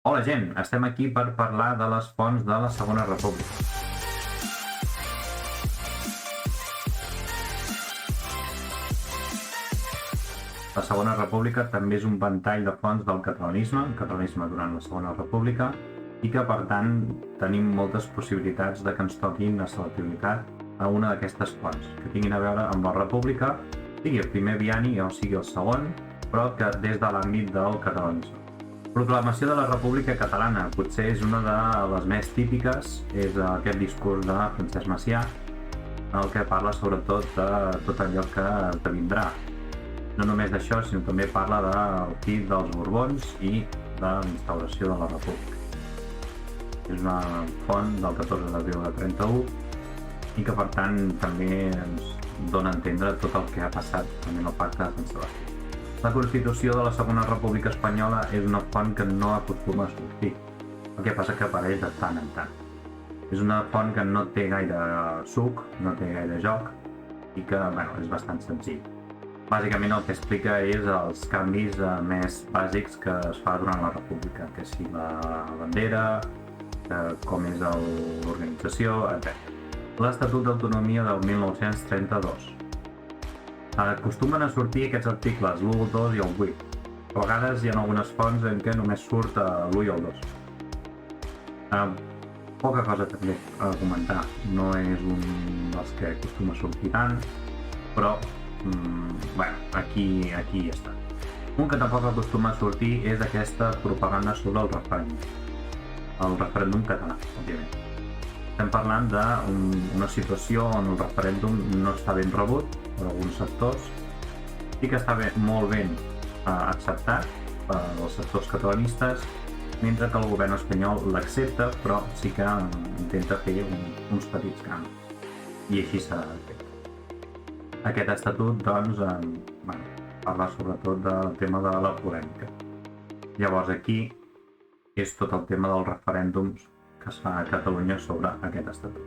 Hola gent, estem aquí per parlar de les fonts de la Segona República. La Segona República també és un ventall de fonts del catalanisme durant la Segona República, i que per tant tenim moltes possibilitats de que ens toquin la selectivitat a una d'aquestes fonts, que tinguin a veure amb la República, sigui el primer bienni o sigui el segon, però que des de l'àmbit del catalanisme. Proclamació de la República Catalana potser és una de les més típiques, és aquest discurs de Francesc Macià, el que parla sobretot de tot allò que esdevindrà. No només d'això, sinó també parla del fi dels Borbons i de la instauració de la República. És una font del 14 d'abril de 31 i que per tant també ens dona a entendre tot el que ha passat també en el pacte de Sant Sebastià. La Constitució de la Segona República Espanyola és una font que no acostuma a sortir, el que passa que apareix de tant en tant. És una font que no té gaire suc, no té gaire joc i que és bastant senzill. Bàsicament el que explica és els canvis més bàsics que es fa durant la República, que si la bandera, com és l'organització, etc. L'Estatut d'Autonomia del 1932. Acostumen a sortir aquests articles, l'1, el 2 i el 8. A vegades hi ha algunes fonts en què només surt l'1 i el 2. Poca cosa també a comentar, no és un dels que acostuma a sortir tant, però aquí hi està. Un que tampoc acostuma a sortir és aquesta propaganda sobre el referèndum català, òbviament. Estem parlant d'una situació on el referèndum no està ben rebut per alguns sectors i que està molt ben acceptat pels sectors catalanistes, mentre que el govern espanyol l'accepta, però sí que intenta fer uns petits canvis. I així s'ha fet. Aquest estatut, doncs, parla sobretot del tema de la polèmica. Llavors aquí és tot el tema dels referèndums que es fa a Catalunya sobre aquest estatut.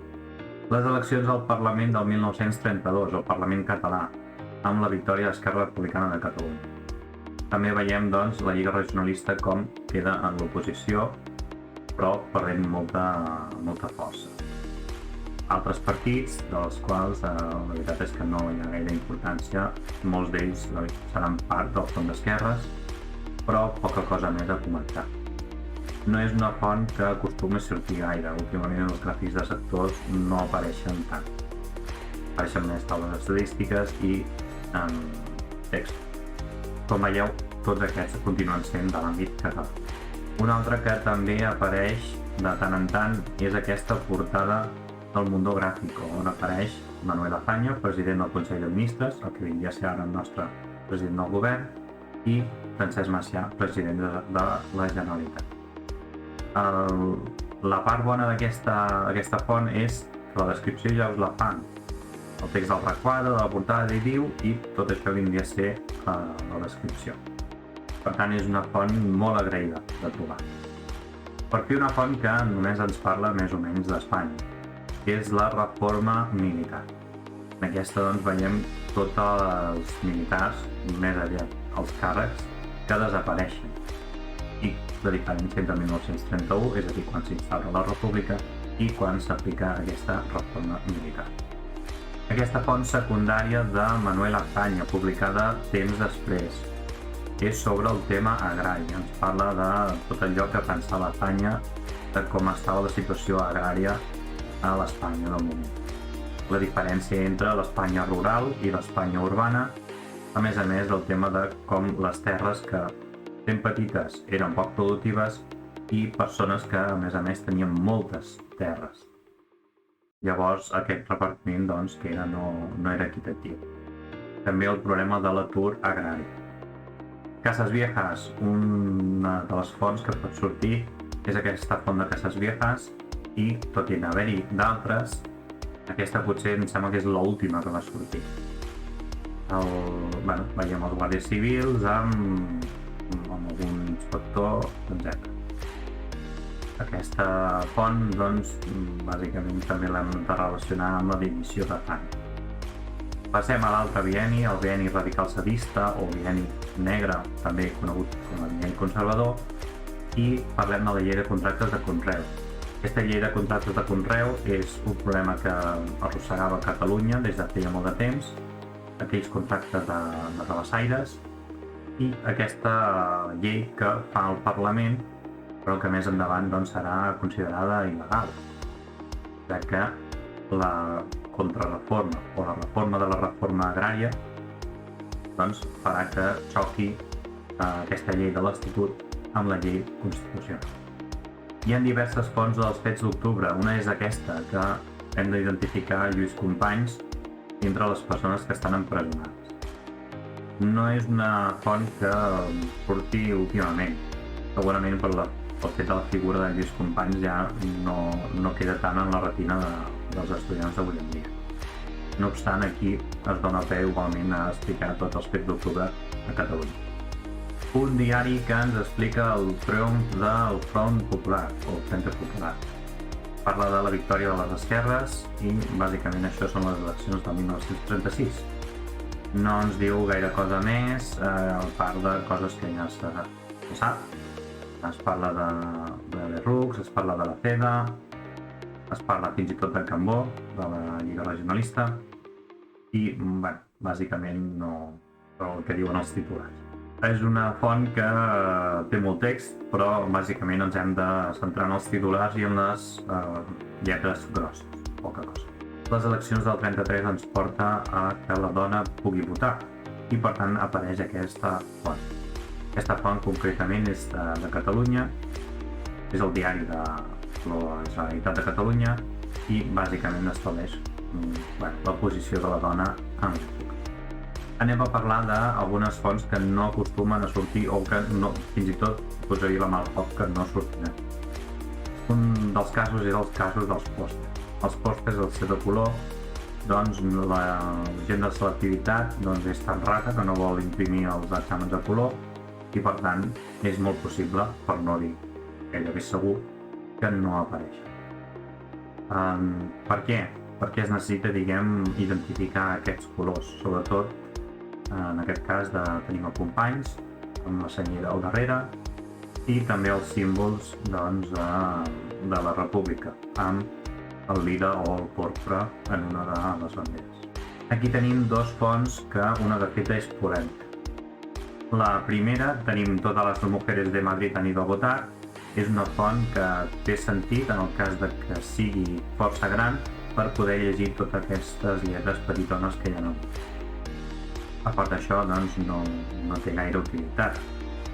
Les eleccions al Parlament del 1932, el Parlament català, amb la victòria d'Esquerra Republicana de Catalunya. També veiem, doncs, la Lliga Regionalista com queda en l'oposició, però perdent molta força. Altres partits, dels quals la veritat és que no hi ha gaire importància, molts d'ells seran part del Front d'Esquerres, però poca cosa més a comentar. No és una font que acostuma a sortir gaire. Últimament els gràfics de sectors no apareixen tant. Apareixen més taules estadístiques i text. Com veieu, tots aquests continuen sent de l'àmbit català. Un altre que també apareix de tant en tant és aquesta portada del Mundo Gráfico, on apareix Manuel Azaña, president del Consell de Ministres, el que vindria a ser ara el nostre president del govern, i Francesc Macià, president de la Generalitat. La part bona d'aquesta font és que la descripció ja us la fan. El text del requadre, de la portada i diu, i tot això vindria a ser la descripció. Per tant, és una font molt agraïda de trobar. Per fi una font que només ens parla més o menys d'Espanya, que és la reforma militar. En aquesta doncs veiem tots els militars, més aviat els càrrecs, que desapareixen. I la diferència entre 1931, és a dir, quan s'instaura la República, i quan s'aplica aquesta reforma militar. Aquesta font secundària de Manuel Azaña, publicada temps després, és sobre el tema agrari. Ens parla de tot allò que pensava Azaña, de com estava la situació agrària a l'Espanya del moment. La diferència entre l'Espanya rural i l'Espanya urbana, a més el tema de com les terres que ben petites eren poc productives i persones que a més tenien moltes terres. Llavors aquest repartiment que no era equitatiu. També el problema de l'atur agrari. Casas Viejas, una de les fonts que pot sortir és aquesta font de Casas Viejas i tot i haver-hi d'altres, aquesta potser em sembla que és l'última que va sortir. Veiem els guàrdies civils amb algun inspector, etc. Aquesta font, bàsicament també l'hem de relacionar amb la divisió de fang. Passem a l'altre bienni, el bienni radical sadista o bienni negre, també conegut com a bienni conservador, i parlem de la llei de contractes de conreu. Aquesta llei de contractes de conreu és un problema que arrossegava Catalunya des de feia molt de temps, aquells contractes de rabassaires, i aquesta llei que fa el Parlament, però que més endavant serà considerada il·legal, ja que la contrarreforma o la reforma de la reforma agrària farà que xoqui aquesta llei de l'Estatut amb la llei constitucional. Hi ha diverses fonts dels fets d'octubre. Una és aquesta, que hem d'identificar Lluís Companys entre les persones que estan empresonades. No és una font que surti últimament. Segurament pel fet de la figura de Lluís Companys ja no queda tant en la retina dels estudiants d'avui en dia. No obstant, aquí es dona peu igualment a explicar tots els fets d'octubre a Catalunya. Un diari que ens explica el triomf del Front Popular, o Frente Popular. Parla de la victòria de les esquerres i, bàsicament, això són les eleccions del 1936. No ens diu gaire cosa més, parla de coses que ja se sap. Es parla de Lerroux, es parla de la FEDA, es parla fins i tot de Cambó, de la Lliga Regionalista, i, bàsicament, no el que diuen els titulars. És una font que té molt text, però bàsicament ens hem de centrar en els titulars i en les lletres grosses, poca cosa. Les eleccions del 33 ens porta a que la dona pugui votar i per tant apareix aquesta font. Aquesta font concretament és de Catalunya, és el diari de la Generalitat de Catalunya i bàsicament estableix la posició de la dona en l'època. Anem a parlar d'algunes fonts que no acostumen a sortir o que fins i tot posaria la mà al foc que no sortiran. Un dels casos és els casos dels pòsters. Els pòsters, al ser de color, la gent de selectivitat és tan rata que no vol imprimir els exàmens de color i per tant és molt possible, per no dir gairebé segur, que no apareixen. Per què? Perquè es necessita, identificar aquests colors, sobretot en aquest cas tenim a Companys amb la senyera al darrere i també els símbols de la República amb el lila o el porpra en una de les banderes. Aquí tenim dos fonts que una de fet és polèmica. La primera tenim Todas las mujeres de Madrid han ido a votar. És una font que té sentit en el cas de que sigui força gran per poder llegir totes aquestes lletres petitones que hi ha. A part d'això, no té gaire utilitat,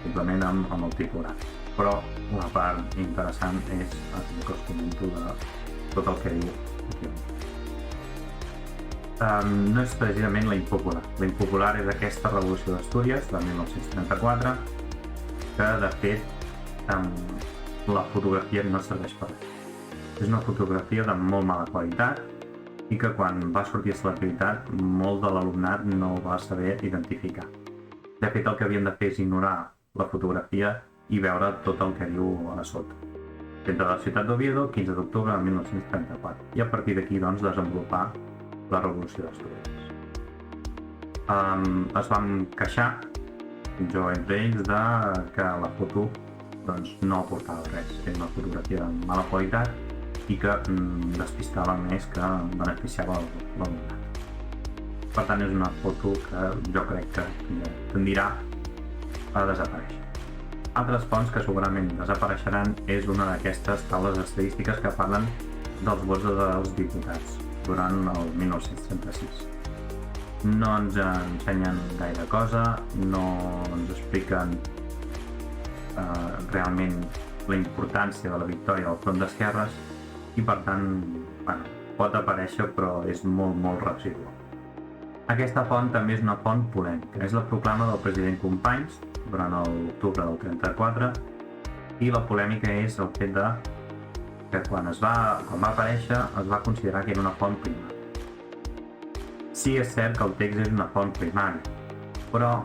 simplement amb el titular. Però la part interessant és el que us comento de tot el que diu aquí. No és precisament la impopular. La impopular és aquesta revolució d'Astúries, de 1934, que de fet la fotografia no serveix per res. És una fotografia de molt mala qualitat i que quan va sortir a selectivitat molt de l'alumnat no ho va saber identificar. De fet, el que havien de fer és ignorar la fotografia i veure tot el que diu a sota. Centre de la ciutat d'Oviedo, 15 d'octubre de 1934. I a partir d'aquí, desenvolupar la revolució d'Astúries. Es van queixar, jo entre ells, que la foto no aportava res. Era una fotografia de mala qualitat i que despistava més que beneficiava l'alumnat. Per tant, és una foto que jo crec que tendirà a desaparèixer. Altres fonts que segurament desapareixeran és una d'aquestes taules estadístiques que parlen dels vots dels diputats durant el 1936. No ens ensenyen gaire cosa, no ens expliquen realment la importància de la victòria del Front d'Esquerres i per tant pot aparèixer però és molt residual. Aquesta font també és una font polèmica. És la proclama del president Companys durant l'octubre del 34 i la polèmica és el fet que quan va aparèixer es va considerar que era una font primària. Sí, és cert que el text és una font primària, però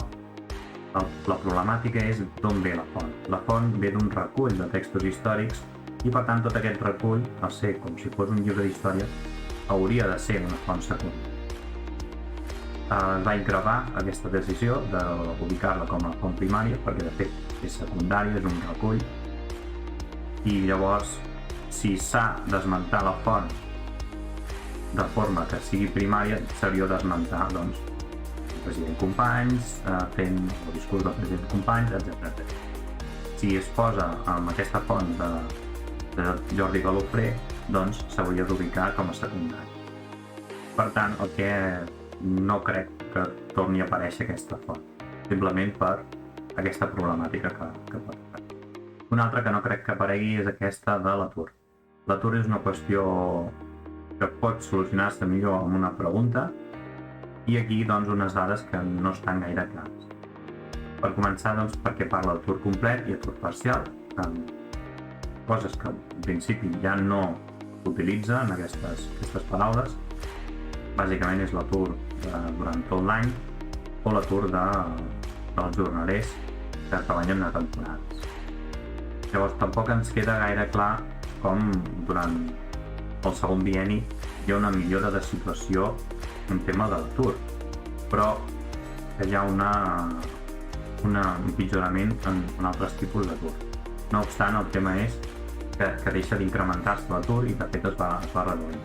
la problemàtica és d'on ve la font. La font ve d'un recull de textos històrics i per tant tot aquest recull, al ser com si fos un llibre d'història, hauria de ser una font secundària. Es va increvar aquesta decisió d'ubicar-la com a font primària perquè de fet és secundària, és un recull i llavors si s'ha d'esmentar la font de forma que sigui primària, s'hauria d'esmentar doncs, el president Companys, fent el discurs del president Companys, etc. Si es posa amb aquesta font de Jordi Galofré, doncs s'hauria d'ubicar com a secundari. Per tant, el que no crec que torni a aparèixer aquesta font, simplement per aquesta problemàtica que pot haver. Una altra que no crec que aparegui és aquesta de l'atur. L'atur és una qüestió que pot solucionar-se millor amb una pregunta i aquí doncs unes dades que no estan gaire clares. Per començar, doncs, perquè parla d'atur complet i atur parcial, coses que en principi ja no s'utilitzen en aquestes paraules. Bàsicament és l'atur durant tot l'any o l'atur dels jornalers que treballen a temporades. Llavors tampoc ens queda gaire clar com durant el segon bienni hi ha una millora de situació en tema de l'atur, però que hi ha un empitjorament en altres tipus d'atur. No obstant, el tema és que deixa d'incrementar-se l'atur i de fet es va reduir.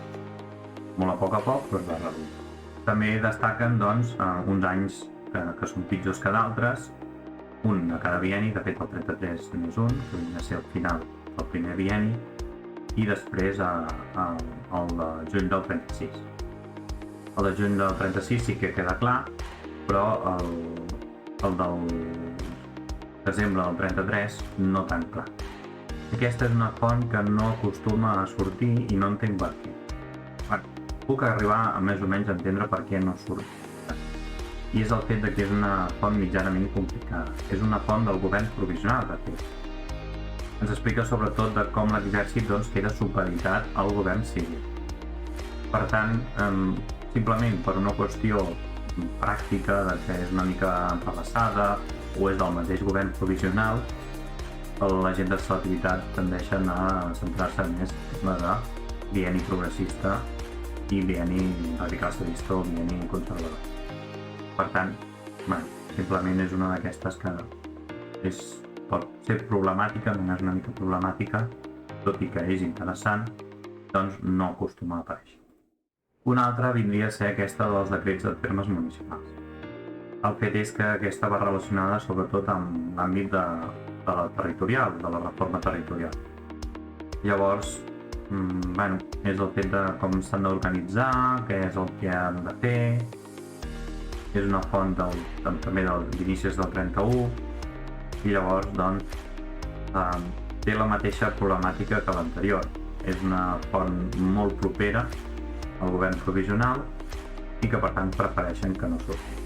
Molt a poc, però es va reduir. També destaquen doncs, uns anys que són pitjors que d'altres, un de cada bienni, de fet el 33+1, que hauria de ser el final del primer bienni, i després el de juny del 36. El de juny del 36 sí que queda clar, però el del desembre del 33 no tan clar. Aquesta és una font que no acostuma a sortir i no entenc per què. Puc arribar a més o menys a entendre per què no surt. I és el fet que és una font mitjanament complicada. És una font del govern provisional, de fet. Ens explica sobretot de com l'exèrcit queda supeditat al govern civil. Per tant, simplement per una qüestió pràctica de que és una mica empabassada o és del mateix govern provisional, la gent de selectivitat tendeixen a centrar-se més en la de bienni progressista i bienni radical-cedista o bienni conservador. Per tant, simplement és una d'aquestes que pot ser problemàtica, només una mica problemàtica, tot i que és interessant, doncs no acostuma a aparèixer. Una altra vindria a ser aquesta dels decrets de termes municipals. El fet és que aquesta va relacionada sobretot amb l'àmbit de la territorial, de la reforma territorial. Llavors, és el fet de com s'han d'organitzar, què és el que han de fer, és una font també d'inicis del 31, i llavors té la mateixa problemàtica que l'anterior. És una font molt propera al govern provisional i que per tant prefereixen que no surti.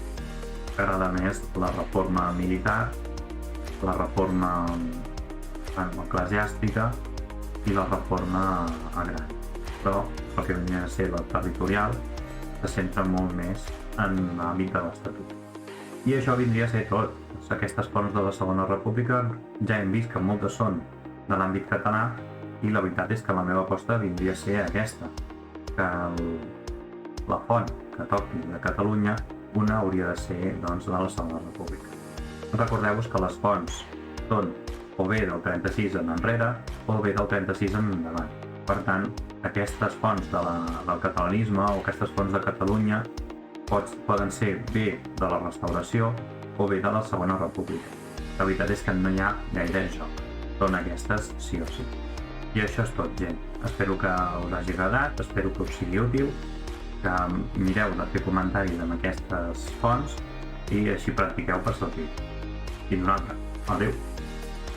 Agrada més la reforma militar, la reforma eclesiàstica i la reforma agrària. Però el que venia a ser la territorial se centra molt més en l'àmbit de l'Estatut. I això vindria a ser tot. Aquestes fonts de la Segona República ja hem vist que moltes són de l'àmbit català i la veritat és que la meva aposta vindria a ser aquesta, que la font que toqui de Catalunya una hauria de ser de la Segona República. Recordeu-vos que les fonts són o bé del 36 en enrere o bé del 36 en endavant. Per tant, aquestes fonts del catalanisme o aquestes fonts de Catalunya poden ser bé de la Restauració o bé de la Segona República. La veritat és que no hi ha gaire joc. Són aquestes sí o sí. I això és tot, gent. Espero que us hagi agradat, espero que us sigui útil, que mireu de fer comentaris amb aquestes fonts i així practiqueu per sortir. Fins una altra. Adéu!